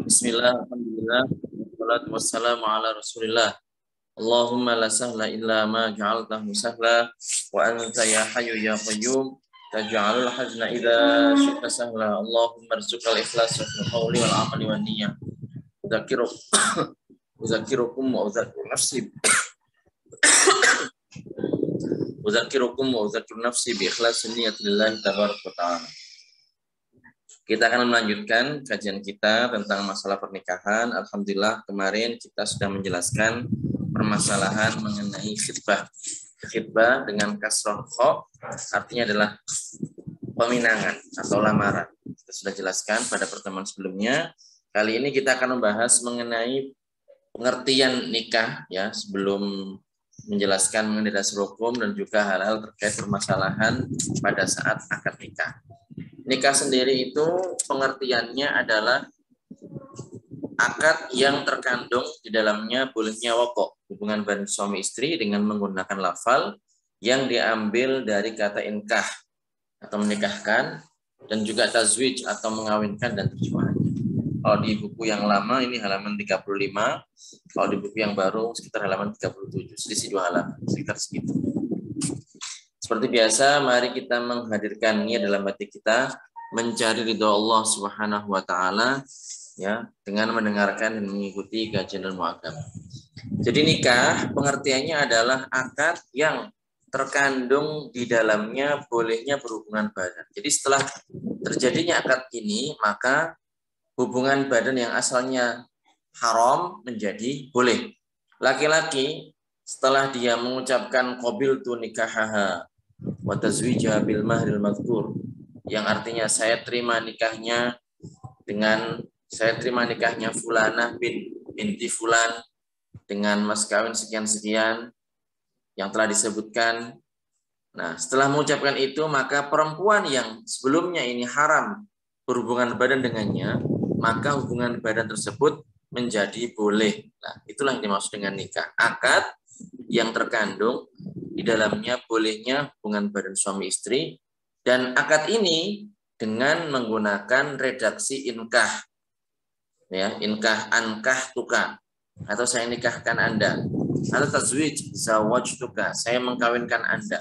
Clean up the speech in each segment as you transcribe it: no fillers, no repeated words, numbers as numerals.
Bismillah, alhamdulillah, wassalatu wassalamu ala rasulillah. Allahumma la sahla illa ma ja'altahu sahla, wa anta ya hayyu ya qayyum, taj'alul hazna idza syi'ta sahla. Allahumma arzuqal ikhlas fil qawli wal amali wan niyyah. Udzakirukum wa udzakir nafsi. Udzakirukum wa udzakir nafsi bi ikhlasin niyyati lillahi tabaraka wa ta'ala. Kita akan melanjutkan kajian kita tentang masalah pernikahan. Alhamdulillah kemarin kita sudah menjelaskan permasalahan mengenai khitbah. Khitbah dengan kasroh kha artinya adalah peminangan atau lamaran. Kita sudah jelaskan pada pertemuan sebelumnya. Kali ini kita akan membahas mengenai pengertian nikah ya, sebelum menjelaskan mengenai dasar hukum dan juga hal-hal terkait permasalahan pada saat akad nikah. Nikah sendiri itu pengertiannya adalah akad yang terkandung di dalamnya bolehnya waqo, hubungan badan suami istri dengan menggunakan lafal yang diambil dari kata inkah atau menikahkan, dan juga tazwij atau mengawinkan dan terjemahannya. Kalau di buku yang lama ini halaman 35, kalau di buku yang baru sekitar halaman 37, selisih 2 halaman, sekitar segitu. Seperti biasa, mari kita menghadirkan niat dalam hati kita mencari ridho Allah Subhanahu wa taala ya, dengan mendengarkan dan mengikuti kajian ilmu agama. Jadi nikah pengertiannya adalah akad yang terkandung di dalamnya bolehnya berhubungan badan. Jadi setelah terjadinya akad ini, maka hubungan badan yang asalnya haram menjadi boleh. Laki-laki setelah dia mengucapkan qabiltu nikahaha wa tazwijaha bil mahril madhkur, yang artinya saya terima nikahnya fulanah binti fulan dengan mas kawin sekian-sekian yang telah disebutkan. Nah, setelah mengucapkan itu, maka perempuan yang sebelumnya ini haram berhubungan badan dengannya, maka hubungan badan tersebut menjadi boleh. Nah, itulah yang dimaksud dengan nikah. Akad yang terkandung di dalamnya bolehnya hubungan badan suami istri, dan akad ini dengan menggunakan redaksi inkah. Ya, inkah ankah tuka, atau saya nikahkan Anda, atau tazwij zawajtuka, saya mengkawinkan Anda.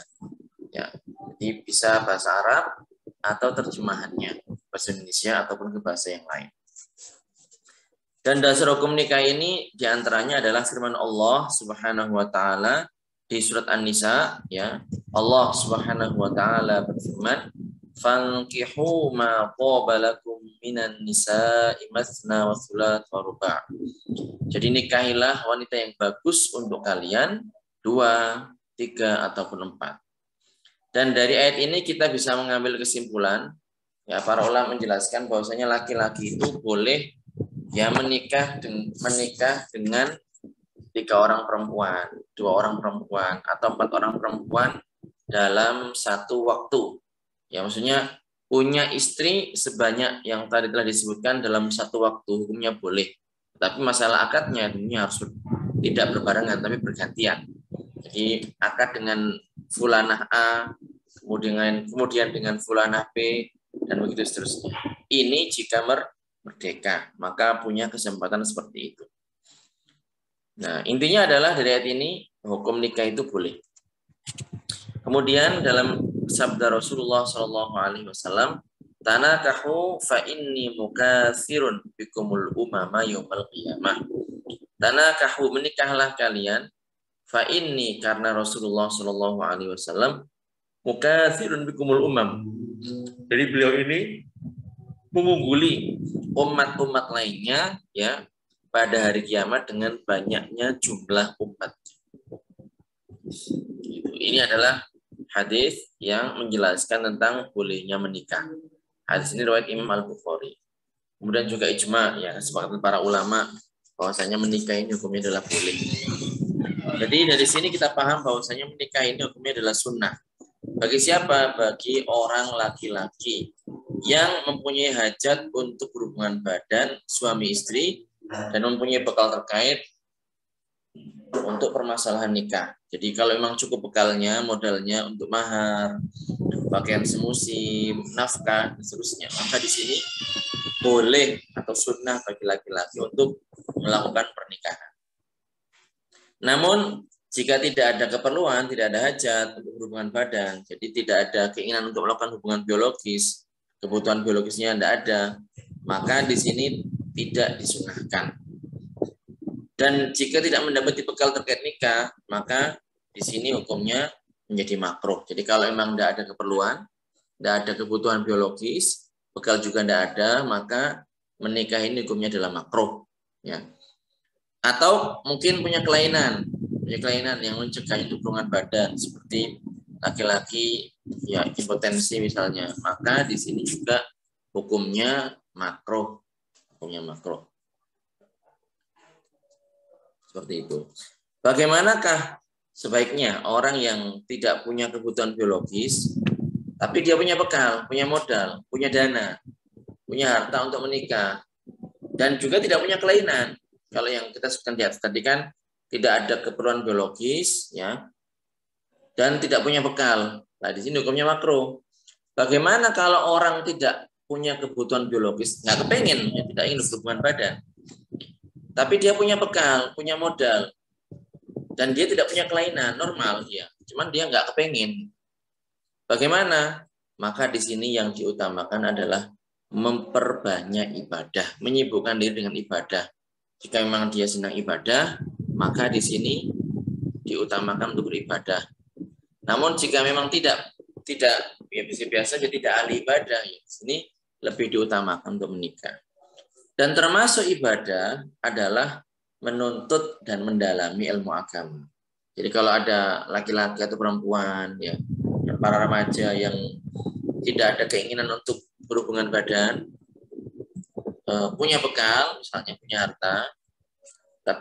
Ya, jadi bisa bahasa Arab atau terjemahannya bahasa Indonesia ataupun ke bahasa yang lain. Dan dasar hukum nikah ini diantaranya adalah firman Allah Subhanahu wa taala di surat An-Nisa ya. Allah Subhanahu wa taala berfirman, "Fankihu ma qaba lakum minan nisa'i matsna wa tsulatsa wa ruba'." Jadi nikahilah wanita yang bagus untuk kalian 2, 3 ataupun 4. Dan dari ayat ini kita bisa mengambil kesimpulan ya, para ulama menjelaskan bahwasanya laki-laki itu boleh ya menikah dengan 3 orang perempuan, 2 orang perempuan, atau 4 orang perempuan dalam satu waktu. Ya, maksudnya punya istri sebanyak yang tadi telah disebutkan dalam satu waktu, hukumnya boleh. Tapi masalah akadnya tentunya harus tidak berbarengan, tapi bergantian. Jadi akad dengan fulanah A, kemudian dengan fulanah B, dan begitu seterusnya. Ini jika merdeka, maka punya kesempatan seperti itu. Nah, intinya adalah dari ayat ini hukum nikah itu boleh. Kemudian dalam sabda Rasulullah SAW, tanakahu fa inni mukatsirun bikumul umama yaumil qiyamah. Tanakahu, menikahlah kalian, fa inni, karena Rasulullah SAW mukatsirun bikumul umam. Jadi beliau ini mengungguli umat-umat lainnya ya pada hari kiamat dengan banyaknya jumlah umat. Ini adalah hadis yang menjelaskan tentang bolehnya menikah. Hadis ini riwayat Imam Al-Bukhari. Kemudian juga ijma ya, kesepakatan para ulama bahwasanya menikah ini hukumnya adalah boleh. Jadi dari sini kita paham bahwasanya menikah ini hukumnya adalah sunnah. Bagi siapa? Bagi orang laki-laki yang mempunyai hajat untuk berhubungan badan suami istri dan mempunyai bekal terkait untuk permasalahan nikah. Jadi kalau memang cukup bekalnya, modalnya untuk mahar, pakaian semusim, nafkah, dan seterusnya, maka di sini boleh atau sunnah bagi laki-laki untuk melakukan pernikahan. Namun jika tidak ada keperluan, tidak ada hajat untuk hubungan badan, jadi tidak ada keinginan untuk melakukan hubungan biologis, kebutuhan biologisnya tidak ada, maka di sini tidak disunahkan. Dan jika tidak mendapati bekal terkait nikah, maka di sini hukumnya menjadi makruh. Jadi kalau memang tidak ada keperluan, tidak ada kebutuhan biologis, bekal juga tidak ada, maka menikah ini hukumnya adalah makruh. Ya. Atau mungkin punya kelainan yang mencegah hubungan badan, seperti laki-laki ya impotensi misalnya, maka di sini juga hukumnya makruh. Seperti itu. Bagaimanakah sebaiknya orang yang tidak punya kebutuhan biologis, tapi dia punya bekal, punya modal, punya dana, punya harta untuk menikah, dan juga tidak punya kelainan. Kalau yang kita sebutkan di atas tadi kan tidak ada keperluan biologis, ya, dan tidak punya bekal. Nah, di sini hukumnya makruh. Bagaimana kalau orang tidak punya kebutuhan biologis, nggak kepengen, ya, tidak ingin hubungan badan, tapi dia punya bekal, punya modal, dan dia tidak punya kelainan, normal, ya, cuman dia nggak kepengen. Bagaimana? Maka di sini yang diutamakan adalah memperbanyak ibadah, menyibukkan diri dengan ibadah. Jika memang dia senang ibadah, maka di sini diutamakan untuk beribadah. Namun jika memang tidak ya biasa jadi tidak ahli ibadah, ya, di sini lebih diutamakan untuk menikah. Dan termasuk ibadah adalah menuntut dan mendalami ilmu agama. Jadi kalau ada laki-laki atau perempuan, ya, para remaja yang tidak ada keinginan untuk berhubungan badan, punya bekal, misalnya punya harta,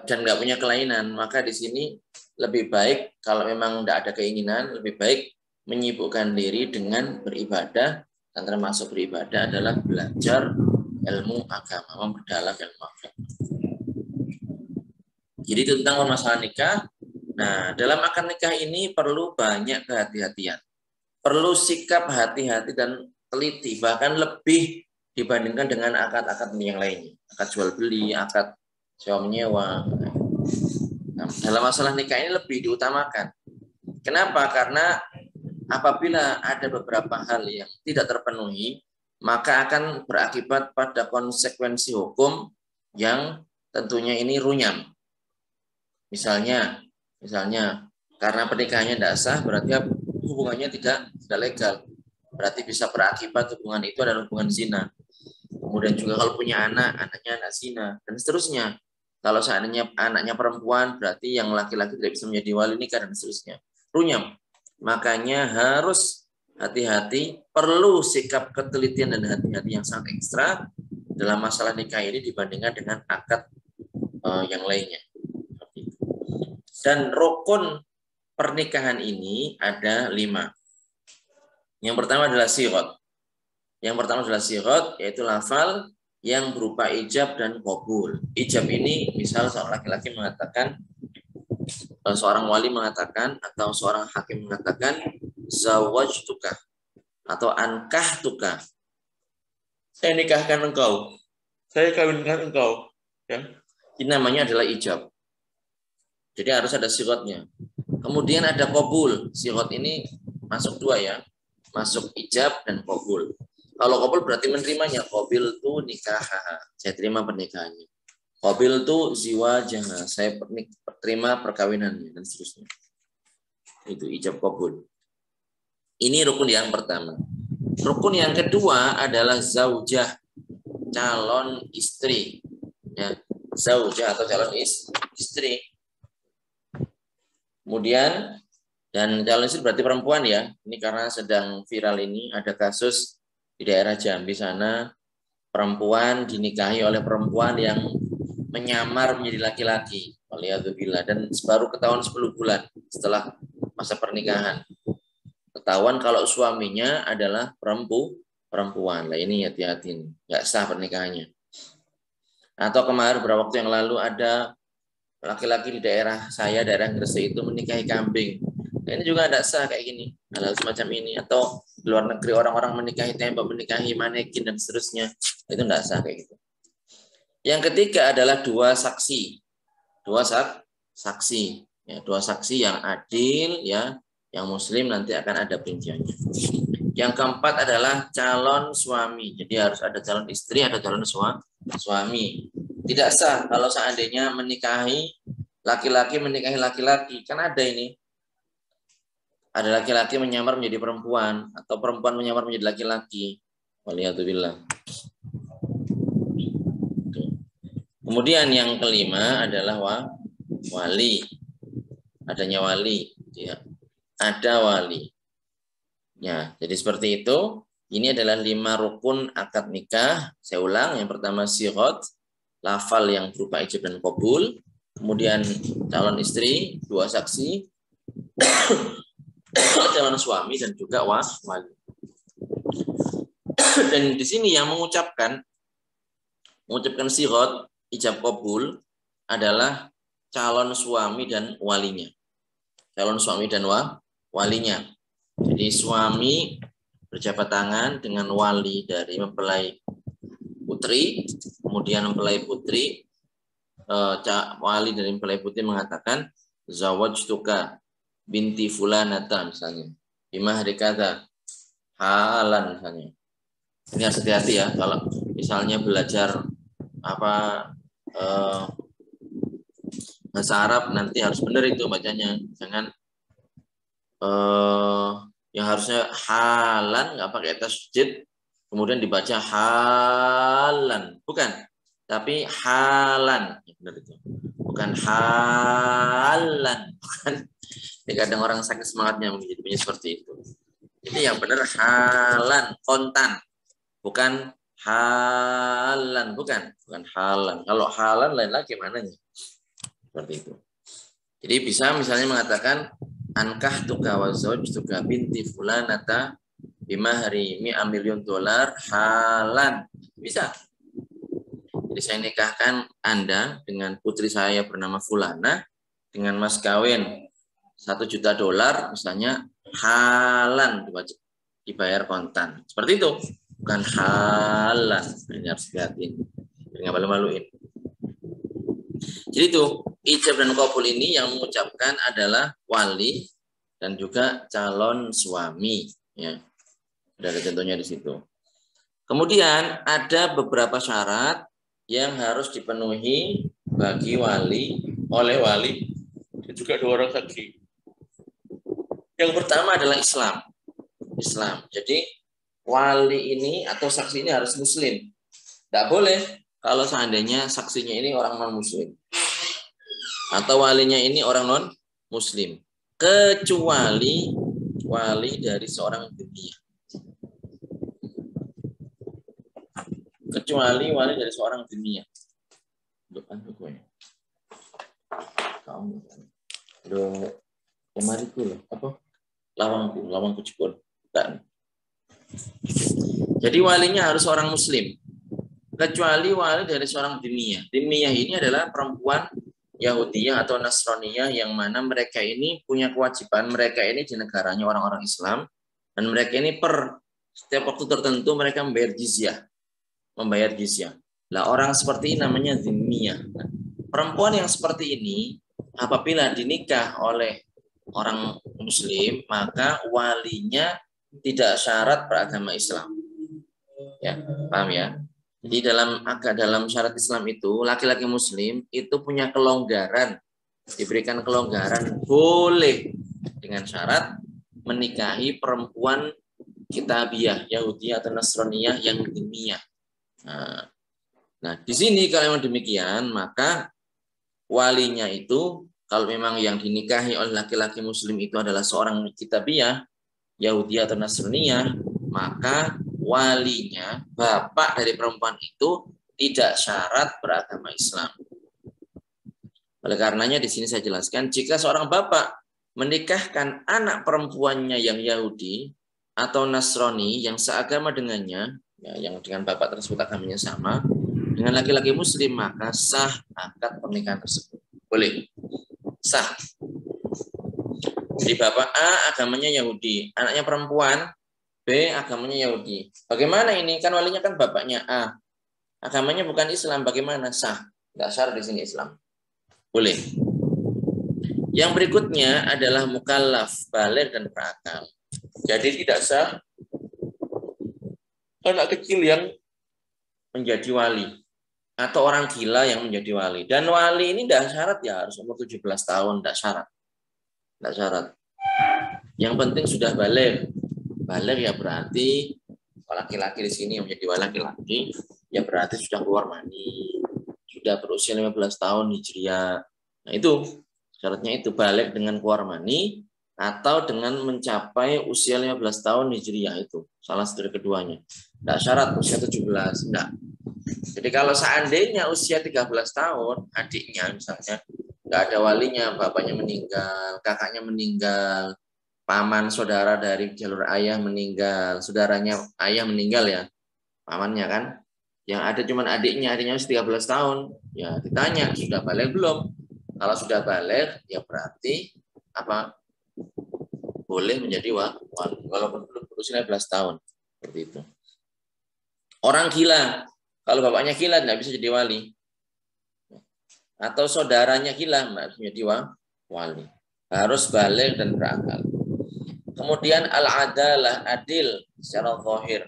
dan nggak punya kelainan, maka di sini lebih baik kalau memang tidak ada keinginan, lebih baik menyibukkan diri dengan beribadah, dan termasuk beribadah adalah belajar ilmu agama, memperdalam ilmu agama. Jadi tentang permasalahan nikah. Nah, dalam akad nikah ini perlu banyak kehati-hatian, perlu sikap hati-hati dan teliti, bahkan lebih dibandingkan dengan akad-akad yang lainnya, akad jual beli, akad sewa menyewa. Nah, dalam masalah nikah ini lebih diutamakan. Kenapa? Karena apabila ada beberapa hal yang tidak terpenuhi, maka akan berakibat pada konsekuensi hukum yang tentunya ini runyam. Misalnya karena pernikahannya tidak sah, berarti hubungannya tidak legal. Berarti bisa berakibat hubungan itu adalah hubungan zina. Kemudian juga kalau punya anaknya anak zina, dan seterusnya. Kalau seandainya anaknya perempuan, berarti yang laki-laki tidak bisa menjadi wali nikah, dan seterusnya. Runyam. Makanya harus hati-hati, perlu sikap ketelitian dan hati-hati yang sangat ekstra dalam masalah nikah ini dibandingkan dengan akad yang lainnya. Dan rukun pernikahan ini ada 5. Yang pertama adalah sighot. Yaitu lafal yang berupa ijab dan qabul. Ijab ini misal seorang laki-laki mengatakan, seorang wali mengatakan, atau seorang hakim mengatakan, zawajtuka atau ankahtuka. Saya nikahkan engkau. Saya kawinkan engkau. Ya. Ini namanya adalah ijab. Jadi harus ada sighotnya. Kemudian ada qabul. Sighot ini masuk 2 ya. Masuk ijab dan qabul. Kalau qabul berarti menerimanya. Qabil tu nikah. Saya terima pernikahannya. Qabil tu ziwajah. Saya terima perkawinannya dan seterusnya. Itu ijab qabul. Ini rukun yang pertama. Rukun yang kedua adalah zaujah, calon istri. Ya, zaujah atau calon istri. Kemudian, dan calon istri berarti perempuan ya. Ini karena sedang viral ini, ada kasus di daerah Jambi sana, perempuan dinikahi oleh perempuan yang menyamar menjadi laki-laki. Waliyadzubillah. Dan baru ketahuan 10 bulan setelah masa pernikahan. Ketahuan kalau suaminya adalah perempuan. Lah ini hati-hati, nggak sah pernikahannya. Atau kemarin beberapa waktu yang lalu ada laki-laki di daerah saya, daerah Gresik itu menikahi kambing. Nah, ini juga tidak sah kayak gini, hal semacam ini. Atau di luar negeri orang-orang menikahi tembok, menikahi manekin dan seterusnya, itu tidak sah kayak gitu. Yang ketiga adalah dua saksi, saksi, ya, dua saksi yang adil, ya, yang muslim, nanti akan ada perinciannya. Yang keempat adalah calon suami. Jadi harus ada calon istri, ada calon suami. Tidak sah kalau seandainya menikahi laki-laki menikahi laki-laki, kan ada ini. Ada laki-laki menyamar menjadi perempuan atau perempuan menyamar menjadi laki-laki. Waliyadzubillah. Kemudian yang kelima adalah wali. Adanya wali, ya. Ada wali. Ya, jadi seperti itu. Ini adalah 5 rukun akad nikah. Saya ulang, yang pertama sighah, lafal yang berupa ijab dan qabul. Kemudian calon istri, 2 saksi, calon suami, dan juga wali. Dan di sini yang mengucapkan sighah, ijab qabul adalah calon suami dan walinya. Calon suami dan walinya. Jadi suami berjabat tangan dengan wali dari mempelai putri, kemudian mempelai putri, wali dari mempelai putri mengatakan zawajtuka binti fulanata misalnya, bimahri kadza halan misalnya. Ini harus hati-hati ya kalau misalnya belajar bahasa Arab, nanti harus benar itu bacanya. Jangan yang harusnya halan nggak pakai tasydid kemudian dibaca halan, bukan, tapi halan. Benar itu, bukan halan, bukan. Jadi kadang orang sakit semangatnya menjadi seperti itu. Jadi yang benar halan, kontan, bukan halan, bukan halan. Kalau halan lain lagi mananya, seperti itu. Jadi bisa misalnya mengatakan ankahtuka wa zawjtuka binti fulanata bimahri $100 million halan. Bisa. Jadi saya nikahkan Anda dengan putri saya bernama Fulana dengan mas kawin $1 juta misalnya halan, dibayar kontan. Seperti itu. Bukan halan. Ini harus hati-hati. Nggak malu-maluin. Jadi itu ijab dan qabul ini yang mengucapkan adalah wali dan juga calon suami, ya. Ada contohnya di situ. Kemudian ada beberapa syarat yang harus dipenuhi bagi oleh wali dan juga 2 orang saksi. Yang pertama adalah Islam. Jadi wali ini atau saksi ini harus muslim. Tidak boleh kalau seandainya saksinya ini orang non-muslim. Atau walinya ini orang non-muslim. Kecuali wali dari seorang dunia. Kecuali wali dari seorang dunia. Depan gue. Kamu. Aduh, kemariku loh. Apa? Lawangku jebol. Jadi walinya harus orang muslim. Kecuali wali dari seorang diniyah. Diniyah ini adalah perempuan Yahudiyah atau Nasraniyah yang mana mereka ini punya kewajiban, mereka ini di negaranya orang-orang Islam, dan mereka ini per setiap waktu tertentu mereka membayar jizyah. Lah orang seperti ini namanya diniyah. Perempuan yang seperti ini apabila dinikah oleh orang muslim, maka walinya tidak syarat beragama Islam. Ya, paham ya? Jadi dalam syarat Islam itu laki-laki muslim itu punya kelonggaran, diberikan kelonggaran boleh dengan syarat menikahi perempuan kitabiyah, Yahudi atau Nasraniyah yang diniyah. Nah, di sini kalau memang demikian, maka walinya itu kalau memang yang dinikahi oleh laki-laki muslim itu adalah seorang kitabiyah, Yahudi atau Nasraniyah, maka walinya, bapak dari perempuan itu tidak syarat beragama Islam. Oleh karenanya di sini saya jelaskan, jika seorang bapak menikahkan anak perempuannya yang Yahudi atau Nasrani yang seagama dengannya, ya, yang dengan bapak tersebut agamanya sama, dengan laki-laki muslim, maka sah akad pernikahan tersebut. Boleh. Sah. Jadi bapak A agamanya Yahudi, anaknya perempuan B agamanya Yahudi. Bagaimana ini? Kan walinya kan bapaknya A. Agamanya bukan Islam, bagaimana? Sah. Nggak syarat di sini Islam. Boleh. Yang berikutnya adalah mukallaf, baligh dan berakal. Jadi tidak sah anak kecil yang menjadi wali atau orang gila yang menjadi wali. Dan wali ini tidak syarat ya harus umur 17 tahun, tidak syarat. Tidak syarat. Yang penting sudah baligh. Baligh ya berarti laki-laki di sini yang menjadi laki-laki ya berarti sudah keluar mani, sudah berusia 15 tahun hijriah. Nah itu syaratnya itu baligh dengan keluar mani atau dengan mencapai usia 15 tahun hijriah itu. Salah satu dari keduanya. Tidak syarat usia 17, enggak. Jadi kalau seandainya usia 13 tahun, adiknya misalnya, nggak ada walinya, bapaknya meninggal, kakaknya meninggal, paman saudara dari jalur ayah meninggal, saudaranya ayah meninggal ya, pamannya kan, yang ada cuman adiknya usia 13 tahun, ya ditanya, sudah baligh belum? Kalau sudah baligh, ya berarti apa? Boleh menjadi wali, walaupun belum berusia 15 tahun, seperti itu. Orang gila, kalau bapaknya gila tidak bisa jadi wali. Atau saudaranya gila tidak bisa jadi wali. Harus baligh dan berakal. Kemudian al-adalah, adil secara zahir.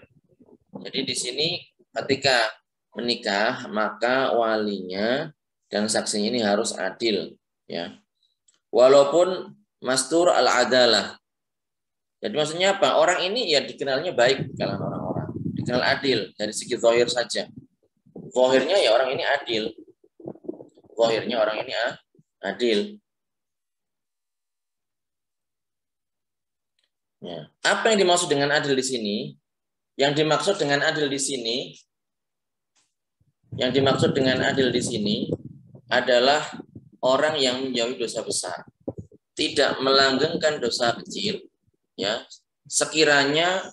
Jadi di sini ketika menikah maka walinya dan saksinya ini harus adil, ya. Walaupun mastur al-adalah. Jadi maksudnya apa? Orang ini ya dikenalnya baik di kalangan orang-orang. Dikenal adil dari segi zahir saja. Zahirnya ya orang ini adil. Zahirnya orang ini adil. Ya. Apa yang dimaksud dengan adil di sini? Yang dimaksud dengan adil di sini, adalah orang yang menjauhi dosa besar, tidak melanggengkan dosa kecil, ya. Sekiranya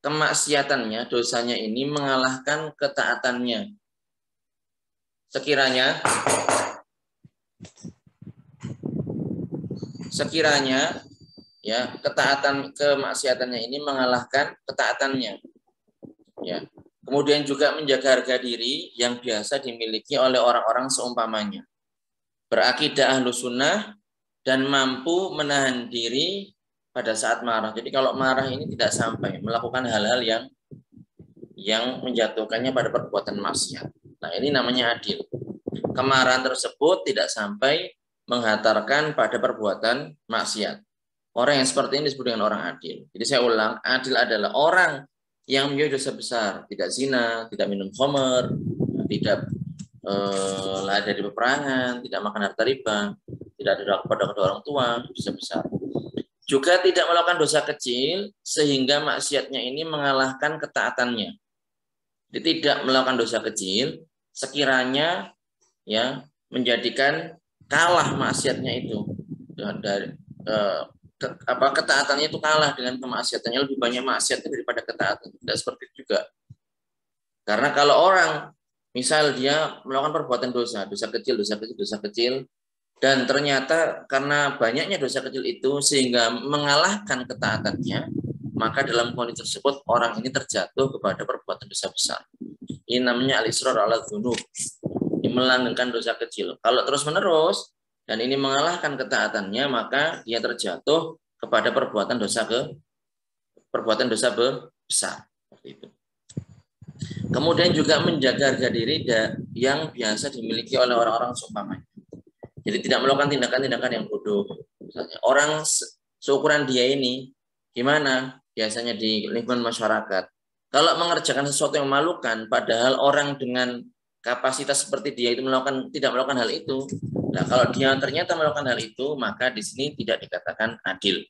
kemaksiatannya, dosanya ini mengalahkan ketaatannya. Sekiranya ya kemaksiatannya ini mengalahkan ketaatannya, ya. Kemudian juga menjaga harga diri yang biasa dimiliki oleh orang-orang seumpamanya, berakidah ahlu sunnah dan mampu menahan diri pada saat marah. Jadi kalau marah ini tidak sampai melakukan hal-hal yang menjatuhkannya pada perbuatan maksiat. Nah, ini namanya adil. Kemarahan tersebut tidak sampai menghantarkan pada perbuatan maksiat. Orang yang seperti ini disebut dengan orang adil. Jadi saya ulang, adil adalah orang yang menjauhi dosa besar, tidak zina, tidak minum khamr, tidak lari dari peperangan, tidak makan harta riba, tidak ada kepada kedua orang tua, dosa besar. Juga tidak melakukan dosa kecil sehingga maksiatnya ini mengalahkan ketaatannya. Jadi tidak melakukan dosa kecil sekiranya ya menjadikan kalah maksiatnya itu dari ketaatannya itu kalah dengan kemaksiatannya, lebih banyak maksiatnya daripada ketaatan. Tidak seperti itu juga. Karena kalau orang misal dia melakukan perbuatan dosa kecil dan ternyata karena banyaknya dosa kecil itu sehingga mengalahkan ketaatannya, maka dalam kondisi tersebut orang ini terjatuh kepada perbuatan dosa besar. Ini namanya al-israr ala dzunub. Ini melanggengkan dosa kecil. Kalau terus-menerus dan ini mengalahkan ketaatannya, maka dia terjatuh kepada perbuatan dosa besar. Seperti itu. Kemudian juga menjaga harga diri yang biasa dimiliki oleh orang-orang seumpamanya. Jadi tidak melakukan tindakan-tindakan yang bodoh. Misalnya orang seukuran dia ini gimana biasanya di lingkungan masyarakat. Kalau mengerjakan sesuatu yang memalukan, padahal orang dengan kapasitas seperti dia itu tidak melakukan hal itu. Nah, kalau dia ternyata melakukan hal itu, maka di sini tidak dikatakan adil.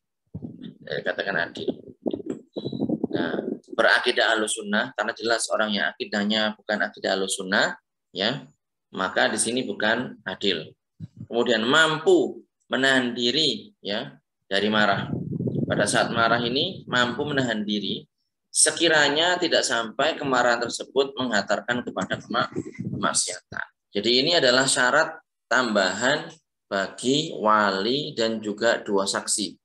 Nah, berakidah ahlussunnah, karena jelas orang yang akidahnya bukan akidah ahlussunnah, ya, maka di sini bukan adil. Kemudian mampu menahan diri, ya, dari marah. Pada saat marah ini mampu menahan diri, sekiranya tidak sampai kemarahan tersebut menghantarkan kepada kemaksiatan. Jadi ini adalah syarat tambahan bagi wali dan juga dua saksi.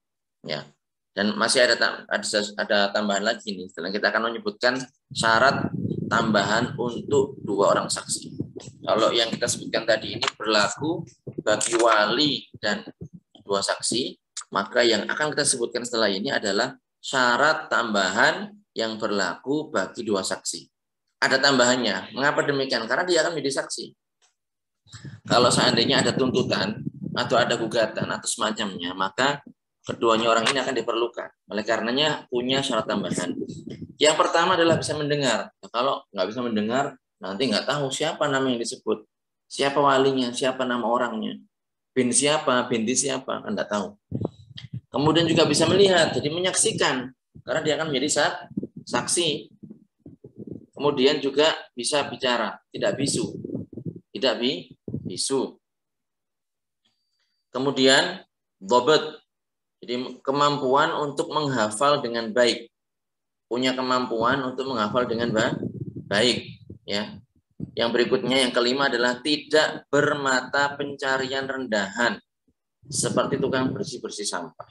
Ya. Dan masih ada tambahan lagi nih. Setelah kita akan menyebutkan syarat tambahan untuk 2 orang saksi. Kalau yang kita sebutkan tadi ini berlaku bagi wali dan 2 saksi, maka yang akan kita sebutkan setelah ini adalah syarat tambahan yang berlaku bagi 2 saksi. Ada tambahannya. Mengapa demikian? Karena dia akan menjadi saksi. Kalau seandainya ada tuntutan atau ada gugatan atau semacamnya, maka keduanya orang ini akan diperlukan. Oleh karenanya punya syarat tambahan. Yang pertama adalah bisa mendengar. Nah, kalau nggak bisa mendengar, nanti nggak tahu siapa nama yang disebut, siapa walinya, siapa nama orangnya, bin siapa, binti siapa, kan nggak tahu. Kemudian juga bisa melihat, jadi menyaksikan, karena dia akan menjadi saksi. Kemudian juga bisa bicara, tidak bisu, bisu. Kemudian dhabt, jadi kemampuan untuk menghafal dengan baik, punya kemampuan untuk menghafal dengan baik. Ya. Yang berikutnya, yang kelima adalah tidak bermata pencarian rendahan, seperti tukang bersih-bersih sampah.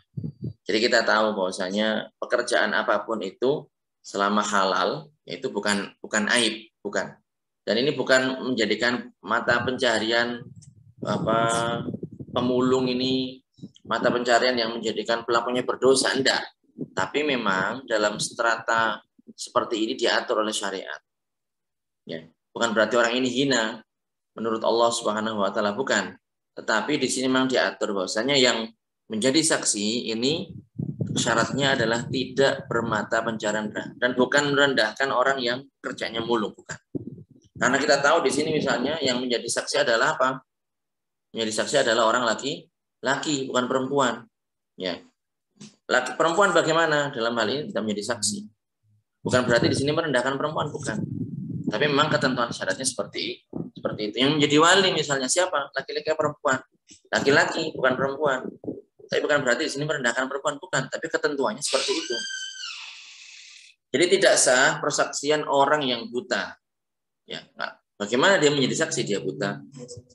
Jadi kita tahu bahwasanya pekerjaan apapun itu selama halal, itu bukan aib, bukan. Dan ini bukan menjadikan mata pencarian pemulung ini mata pencarian yang menjadikan pelakunya berdosa, enggak. Tapi memang dalam strata seperti ini diatur oleh syariat. Ya, bukan berarti orang ini hina menurut Allah Subhanahu wa taala, bukan. Tetapi di sini memang diatur bahwasanya yang menjadi saksi ini syaratnya adalah tidak bermata pencarian dan bukan merendahkan orang yang kerjanya mulung, bukan. Karena kita tahu di sini misalnya yang menjadi saksi adalah apa? Menjadi saksi adalah orang laki, bukan perempuan. Ya. Laki perempuan bagaimana dalam hal ini tidak menjadi saksi? Bukan berarti di sini merendahkan perempuan, bukan. Tapi memang ketentuan syaratnya seperti itu. Yang menjadi wali misalnya siapa? Laki-laki atau perempuan? Laki-laki, bukan perempuan. Tapi bukan berarti di sini merendahkan perempuan, bukan. Tapi ketentuannya seperti itu. Jadi tidak sah persaksian orang yang buta. Ya, nah, bagaimana dia menjadi saksi dia buta?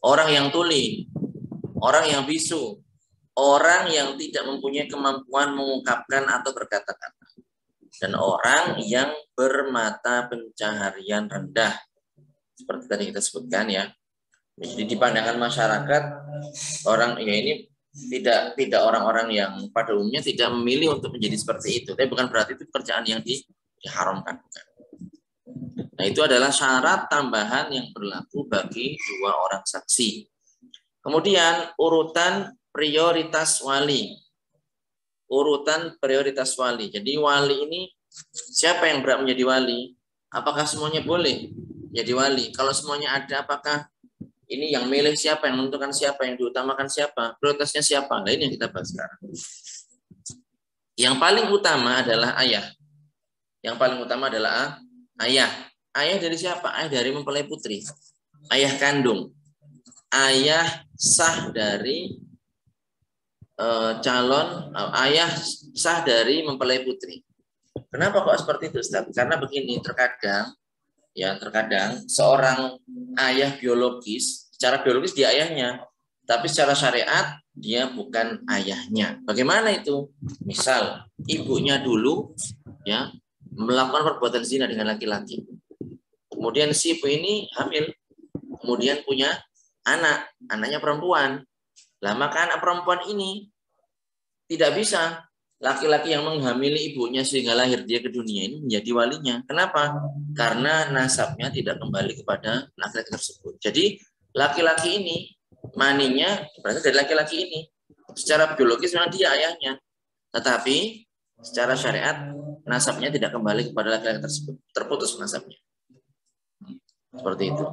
Orang yang tuli, orang yang bisu, orang yang tidak mempunyai kemampuan mengungkapkan atau berkata-kata, dan orang yang bermata pencaharian rendah, seperti tadi kita sebutkan ya. Jadi di pandangan masyarakat orang ya ini tidak orang-orang yang pada umumnya tidak memilih untuk menjadi seperti itu. Tapi bukan berarti itu pekerjaan yang diharamkan, bukan. Nah, itu adalah syarat tambahan yang berlaku bagi 2 orang saksi. Kemudian urutan prioritas wali. Urutan prioritas wali. Jadi wali ini siapa yang berhak menjadi wali? Apakah semuanya boleh jadi wali? Kalau semuanya ada, apakah ini yang milih siapa, yang menentukan siapa, yang diutamakan siapa, prioritasnya siapa? Nah, ini yang kita bahas sekarang. Yang paling utama adalah ayah. Yang paling utama adalah ayah. Ayah dari siapa? Ayah dari mempelai putri. Ayah kandung. Ayah sah dari ayah sah dari mempelai putri. Kenapa kok seperti itu, Ustaz? Karena begini, terkadang seorang ayah biologis, secara biologis dia ayahnya, tapi secara syariat dia bukan ayahnya. Bagaimana itu? Misal ibunya dulu ya melakukan perbuatan zina dengan laki-laki. Kemudian si ibu ini hamil, kemudian punya anaknya perempuan. Lah maka anak perempuan ini tidak bisa laki-laki yang menghamili ibunya sehingga lahir dia ke dunia ini menjadi walinya. Kenapa? Karena nasabnya tidak kembali kepada laki-laki tersebut. Jadi laki-laki ini maninya berasal dari laki-laki ini. Secara biologis memang dia ayahnya. Tetapi secara syariat nasabnya tidak kembali kepada laki-laki tersebut. Terputus nasabnya. Seperti itu.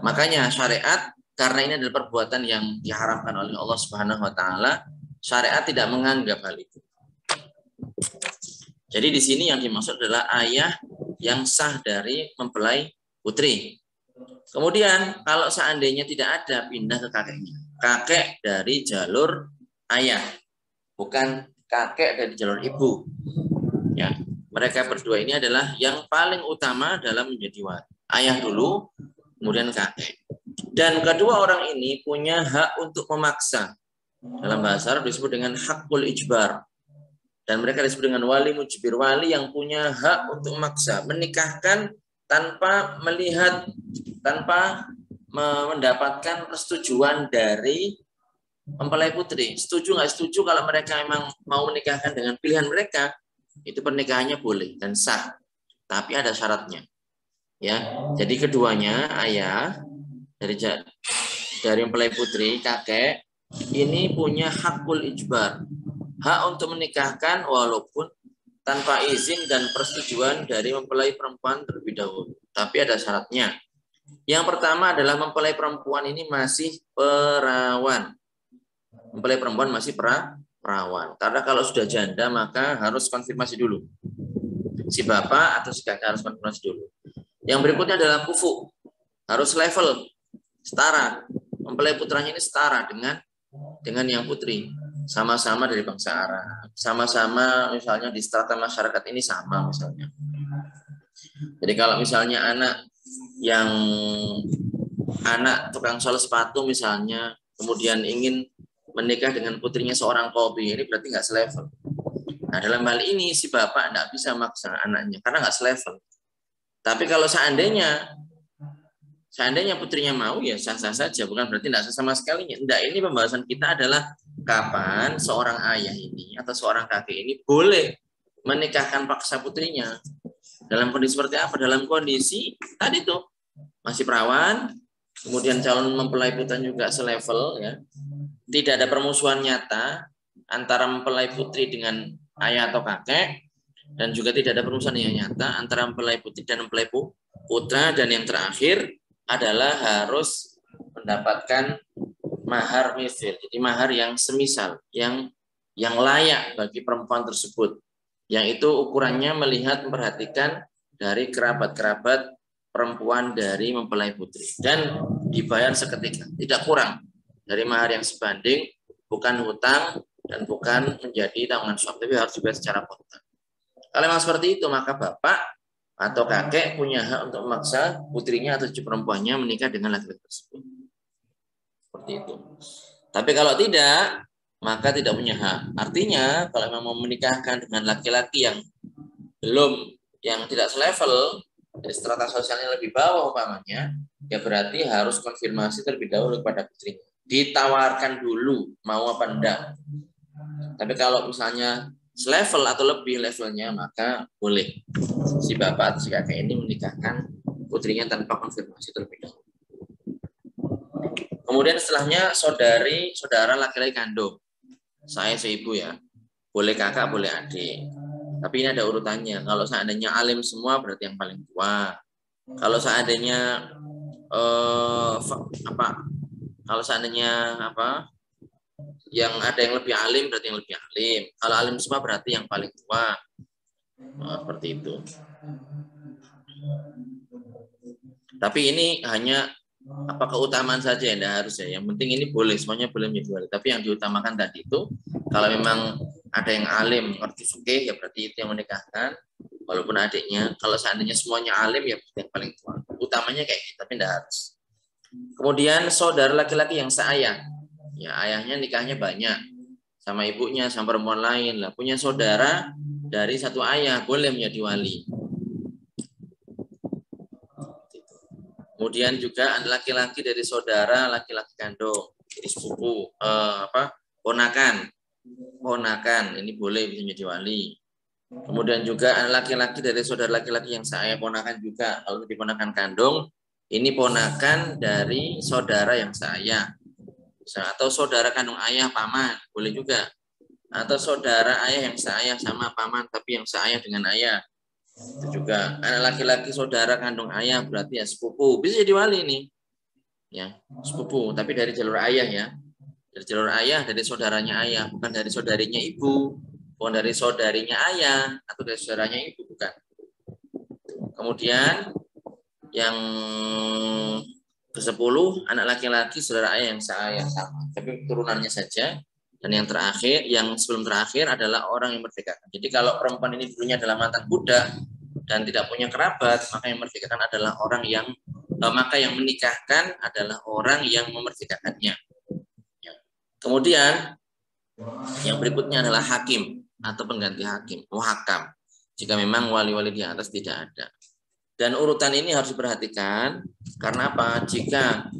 Makanya syariat, karena ini adalah perbuatan yang diharamkan oleh Allah Subhanahu wa taala, syariat tidak menganggap hal itu. Jadi di sini yang dimaksud adalah ayah yang sah dari mempelai putri. Kemudian kalau seandainya tidak ada, pindah ke kakeknya. Kakek dari jalur ayah, bukan kakek dari jalur ibu. Ya, mereka berdua ini adalah yang paling utama dalam menjadi wali. Ayah dulu, kemudian kakek. Dan kedua orang ini punya hak untuk memaksa. Dalam bahasa Arab disebut dengan hakul ijbar. Dan mereka disebut dengan wali mujbir, wali yang punya hak untuk memaksa, menikahkan tanpa melihat, tanpa mendapatkan persetujuan dari mempelai putri. Setuju nggak setuju, kalau mereka memang mau menikahkan dengan pilihan mereka, itu pernikahannya boleh dan sah. Tapi ada syaratnya. Ya, jadi keduanya, ayah dari mempelai putri, kakek, ini punya hakul ijbar, hak untuk menikahkan walaupun tanpa izin dan persetujuan dari mempelai perempuan terlebih dahulu. Tapi ada syaratnya. Yang pertama adalah mempelai perempuan ini masih perawan. Mempelai perempuan masih perawan. Karena kalau sudah janda maka harus konfirmasi dulu. Si bapak atau si kakak harus konfirmasi dulu. Yang berikutnya adalah kufu. Harus level, setara. Mempelai putranya ini setara dengan yang putri. Sama-sama dari bangsa Arab. Sama-sama misalnya di strata masyarakat ini sama misalnya. Jadi kalau misalnya anak tukang sol sepatu misalnya, kemudian ingin menikah dengan putrinya seorang kobi, ini berarti nggak selevel. Nah dalam hal ini si bapak nggak bisa maksa anaknya karena nggak selevel. Tapi kalau seandainya putrinya mau, ya sah-sah saja, bukan berarti tidak sah sama sekali. Tidak, ini pembahasan kita adalah kapan seorang ayah ini atau seorang kakek ini boleh menikahkan paksa putrinya. Dalam kondisi seperti apa? Dalam kondisi tadi tuh masih perawan, kemudian calon mempelai putranya juga selevel, ya. Tidak ada permusuhan nyata antara mempelai putri dengan ayah atau kakek, dan juga tidak ada permusuhan yang nyata antara mempelai putri dan mempelai putra, dan yang terakhir adalah harus mendapatkan mahar mithil, jadi mahar yang semisal, yang layak bagi perempuan tersebut, yang itu ukurannya melihat memperhatikan dari kerabat-kerabat perempuan dari mempelai putri, dan dibayar seketika, tidak kurang dari mahar yang sebanding, bukan hutang dan bukan menjadi tanggungan suami, tapi harus dibayar secara kontan. Kalau memang seperti itu, maka bapak atau kakek punya hak untuk memaksa putrinya atau cucu perempuannya menikah dengan laki-laki tersebut. Seperti itu. Tapi kalau tidak, maka tidak punya hak. Artinya, kalau memang mau menikahkan dengan laki-laki yang tidak selevel, dari strata sosialnya lebih bawah umpamanya, ya berarti harus konfirmasi terlebih dahulu kepada putrinya. Ditawarkan dulu, mau apa enggak. Tapi kalau misalnya selevel atau lebih levelnya, maka boleh si bapak atau si kakek ini menikahkan putrinya tanpa konfirmasi terlebih dahulu. Kemudian setelahnya saudara laki-laki kandung. Saya seibu ya. Boleh kakak, boleh adik. Tapi ini ada urutannya. Kalau seandainya alim semua berarti yang paling tua. Kalau seandainya yang ada yang lebih alim berarti yang lebih alim. Kalau alim semua berarti yang paling tua. Nah, seperti itu. Tapi ini hanya keutamaan saja, tidak harus ya. Yang penting ini boleh, semuanya boleh menjadi wali. Tapi yang diutamakan tadi itu, kalau memang ada yang alim, ngerti fikih, ya berarti itu yang menikahkan. Walaupun adiknya, kalau seandainya semuanya alim, ya berarti yang paling tua. Utamanya kayak gitu, tapi tidak harus. Kemudian saudara laki-laki yang seayah, ya ayahnya nikahnya banyak, sama ibunya, sama perempuan lain lah. Punya saudara dari satu ayah, boleh menjadi wali. Kemudian juga ada laki-laki dari saudara laki-laki kandung, jadi sepupu, ponakan, ini boleh bisa menjadi wali. Kemudian juga ada laki-laki dari saudara laki-laki yang seayah, ponakan juga. Kalau di ponakan kandung, ini ponakan dari saudara yang seayah, atau saudara kandung ayah, paman, boleh juga. Atau saudara ayah yang seayah sama paman, tapi yang seayah dengan ayah. Itu juga anak laki-laki saudara kandung ayah, berarti ya sepupu, bisa jadi wali nih, ya sepupu, tapi dari jalur ayah ya, dari jalur ayah, dari saudaranya ayah, bukan dari saudarinya ibu, bukan dari saudarinya ayah atau dari saudaranya ibu, bukan. Kemudian yang ke-10 anak laki-laki saudara ayah yang seayah sama, tapi turunannya saja. Dan yang terakhir, yang sebelum terakhir adalah orang yang merdekakan. Jadi kalau perempuan ini dulunya adalah mantan budak dan tidak punya kerabat, maka yang merdekakan adalah yang menikahkan adalah orang yang memerdekakannya. Kemudian yang berikutnya adalah hakim. atau pengganti hakim, muhakam. Jika memang wali-wali di atas tidak ada. Dan urutan ini harus diperhatikan karena apa? Jika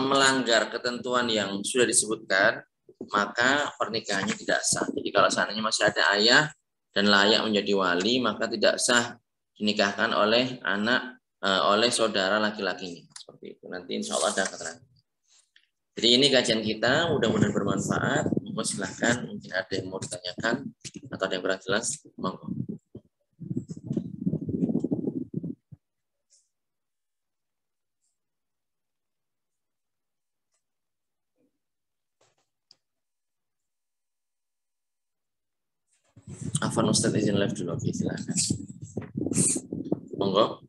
melanggar ketentuan yang sudah disebutkan, maka pernikahannya tidak sah. Jadi kalau seandainya masih ada ayah dan layak menjadi wali, maka tidak sah dinikahkan oleh anak oleh saudara laki-lakinya. Seperti itu. Nanti insya Allah ada keterangan. Jadi ini kajian kita, mudah-mudahan bermanfaat. Monggo silahkan, mungkin ada yang mau ditanyakan atau ada yang kurang jelas, monggo. Afan Ustadz izin live dulu, oke silahkan. Monggo.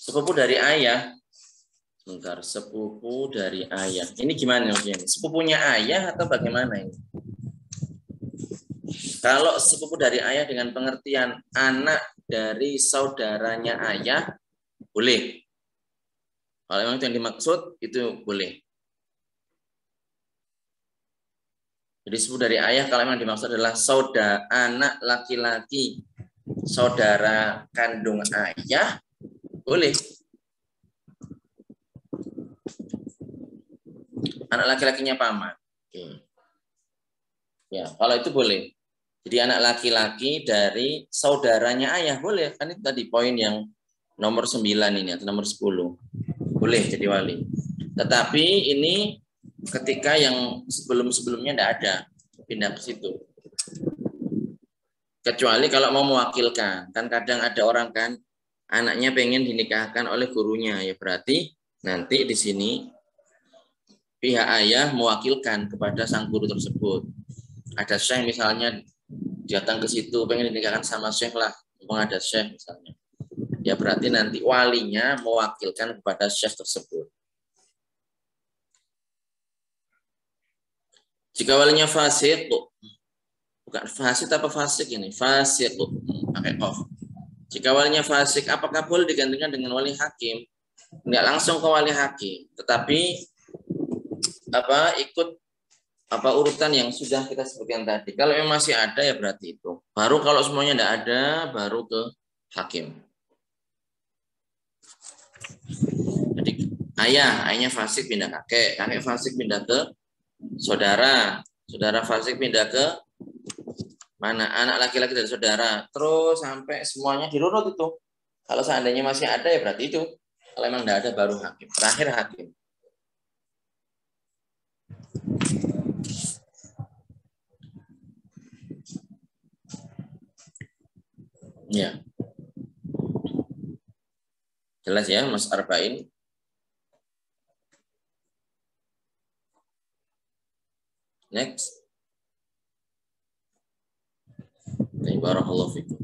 Sepupu dari ayah. Sebentar, sepupu dari ayah. Ini gimana maksudnya? Sepupunya ayah atau bagaimana ini? Kalau sepupu dari ayah dengan pengertian anak dari saudaranya ayah, boleh. Kalau memang itu yang dimaksud, itu boleh. Jadi sepupu dari ayah kalau memang dimaksud adalah saudara anak laki-laki saudara kandung ayah, boleh. Anak laki-lakinya paman. Oke. Ya, kalau itu boleh. Jadi anak laki-laki dari saudaranya ayah boleh. Kan itu tadi poin yang nomor 9 ini atau nomor 10. Boleh jadi wali. Tetapi ini ketika yang sebelum-sebelumnya tidak ada, pindah ke situ. Kecuali kalau mau mewakilkan. Kan kadang ada orang kan anaknya pengen dinikahkan oleh gurunya, ya berarti nanti di sini pihak ayah mewakilkan kepada sang guru tersebut. Ada syekh misalnya datang ke situ pengen dinikahkan sama syekh lah, ada syekh misalnya. Ya berarti nanti walinya mewakilkan kepada syekh tersebut. Jika walinya fasik, bukan fasik apa fasik ini? Fasik, pakai qaf. Jika walinya fasik, apakah boleh digantikan dengan wali hakim? Enggak langsung ke wali hakim, tetapi ikut urutan yang sudah kita sebutkan tadi. Kalau yang masih ada ya berarti itu. Baru kalau semuanya tidak ada, baru ke hakim. Jadi ayahnya fasik pindah kakek fasik pindah ke saudara fasik pindah ke mana anak laki-laki dari saudara, terus sampai semuanya dirunut itu. Kalau seandainya masih ada ya berarti itu. Kalau memang tidak ada baru hakim. Terakhir hakim. Ya. Jelas ya Mas Arba'in? Next. Barakallahu fikum.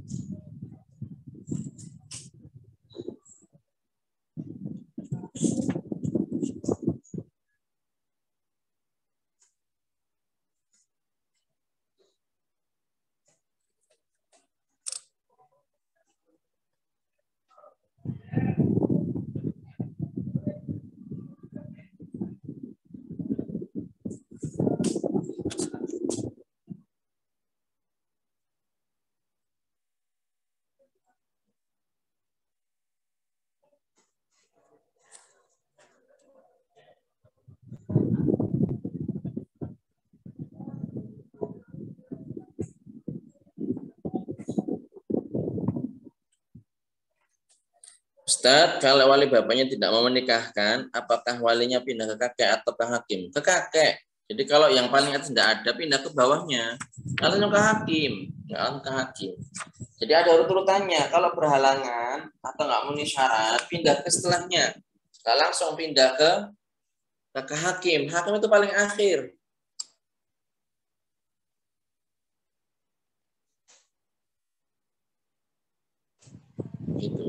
Ustadz, kalau wali bapaknya tidak mau menikahkan, apakah walinya pindah ke kakek atau ke hakim? Ke kakek. Jadi kalau yang paling atas tidak ada, pindah ke bawahnya. Lalu ke hakim. Nggak ke hakim. Jadi ada urut-urutannya. Kalau berhalangan atau nggak memenuhi syarat, pindah ke setelahnya. Nggak langsung pindah ke hakim. Hakim itu paling akhir. Gitu.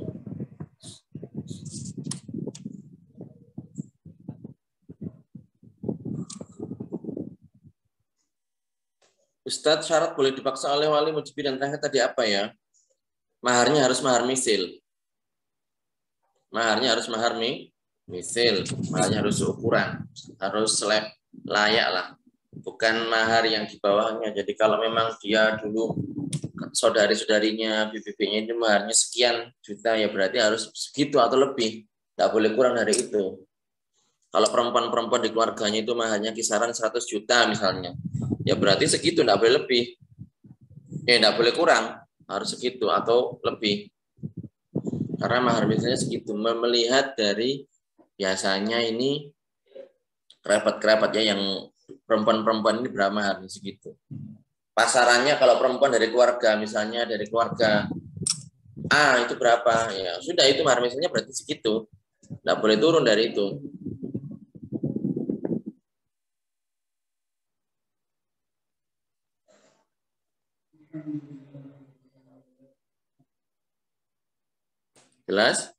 Ustadz, syarat boleh dipaksa oleh wali mujibi dan terakhir tadi apa ya? Maharnya harus mahar misil. Maharnya harus mahar misil. Maharnya harus seukuran. Harus layak lah. Bukan mahar yang di bawahnya. Jadi kalau memang dia dulu saudari-saudarinya, bibi-bibinya ini maharnya sekian juta, ya berarti harus segitu atau lebih. Nggak boleh kurang dari itu. Kalau perempuan-perempuan di keluarganya itu maharnya kisaran 100 juta misalnya, ya berarti segitu, nggak boleh lebih. Nggak boleh kurang, harus segitu atau lebih. Karena mahar misalnya segitu, melihat dari biasanya ini kerabat-kerabat ya, yang perempuan-perempuan ini berapa maharnya segitu. Pasarannya kalau perempuan dari keluarga, misalnya dari keluarga A itu berapa, ya sudah itu mahar misalnya berarti segitu, nggak boleh turun dari itu. Jelas?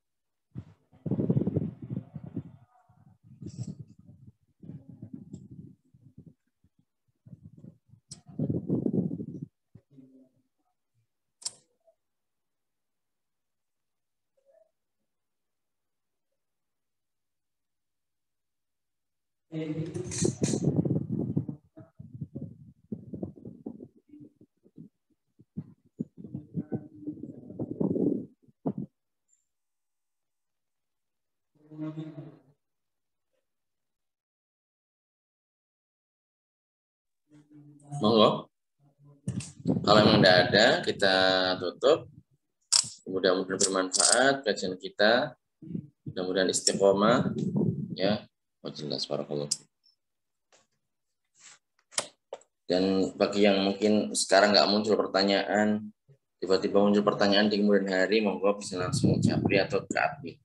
Monggo. Kalau memang tidak ada, kita tutup. Mudah-mudahan bermanfaat kajian kita. Mudah-mudahan istiqomah. Ya, jelas barakallahu. Dan bagi yang mungkin sekarang nggak muncul pertanyaan, tiba-tiba muncul pertanyaan di kemudian hari, monggo bisa langsung japri atau ke admin.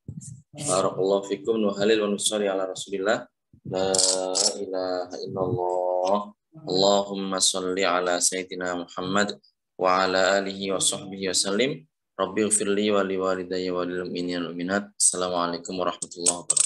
Barakallahu fikum wa halil wa nusalli ala Rasulillah. La ilaha illallah. Allahumma sholli ala sayyidina Muhammad wa ala alihi wa sahbihi wa sallim. Rabbighfirli wa liwalidayya wa lil mu'minina wal mu'minat. Assalamualaikum warahmatullahi wabarakatuh.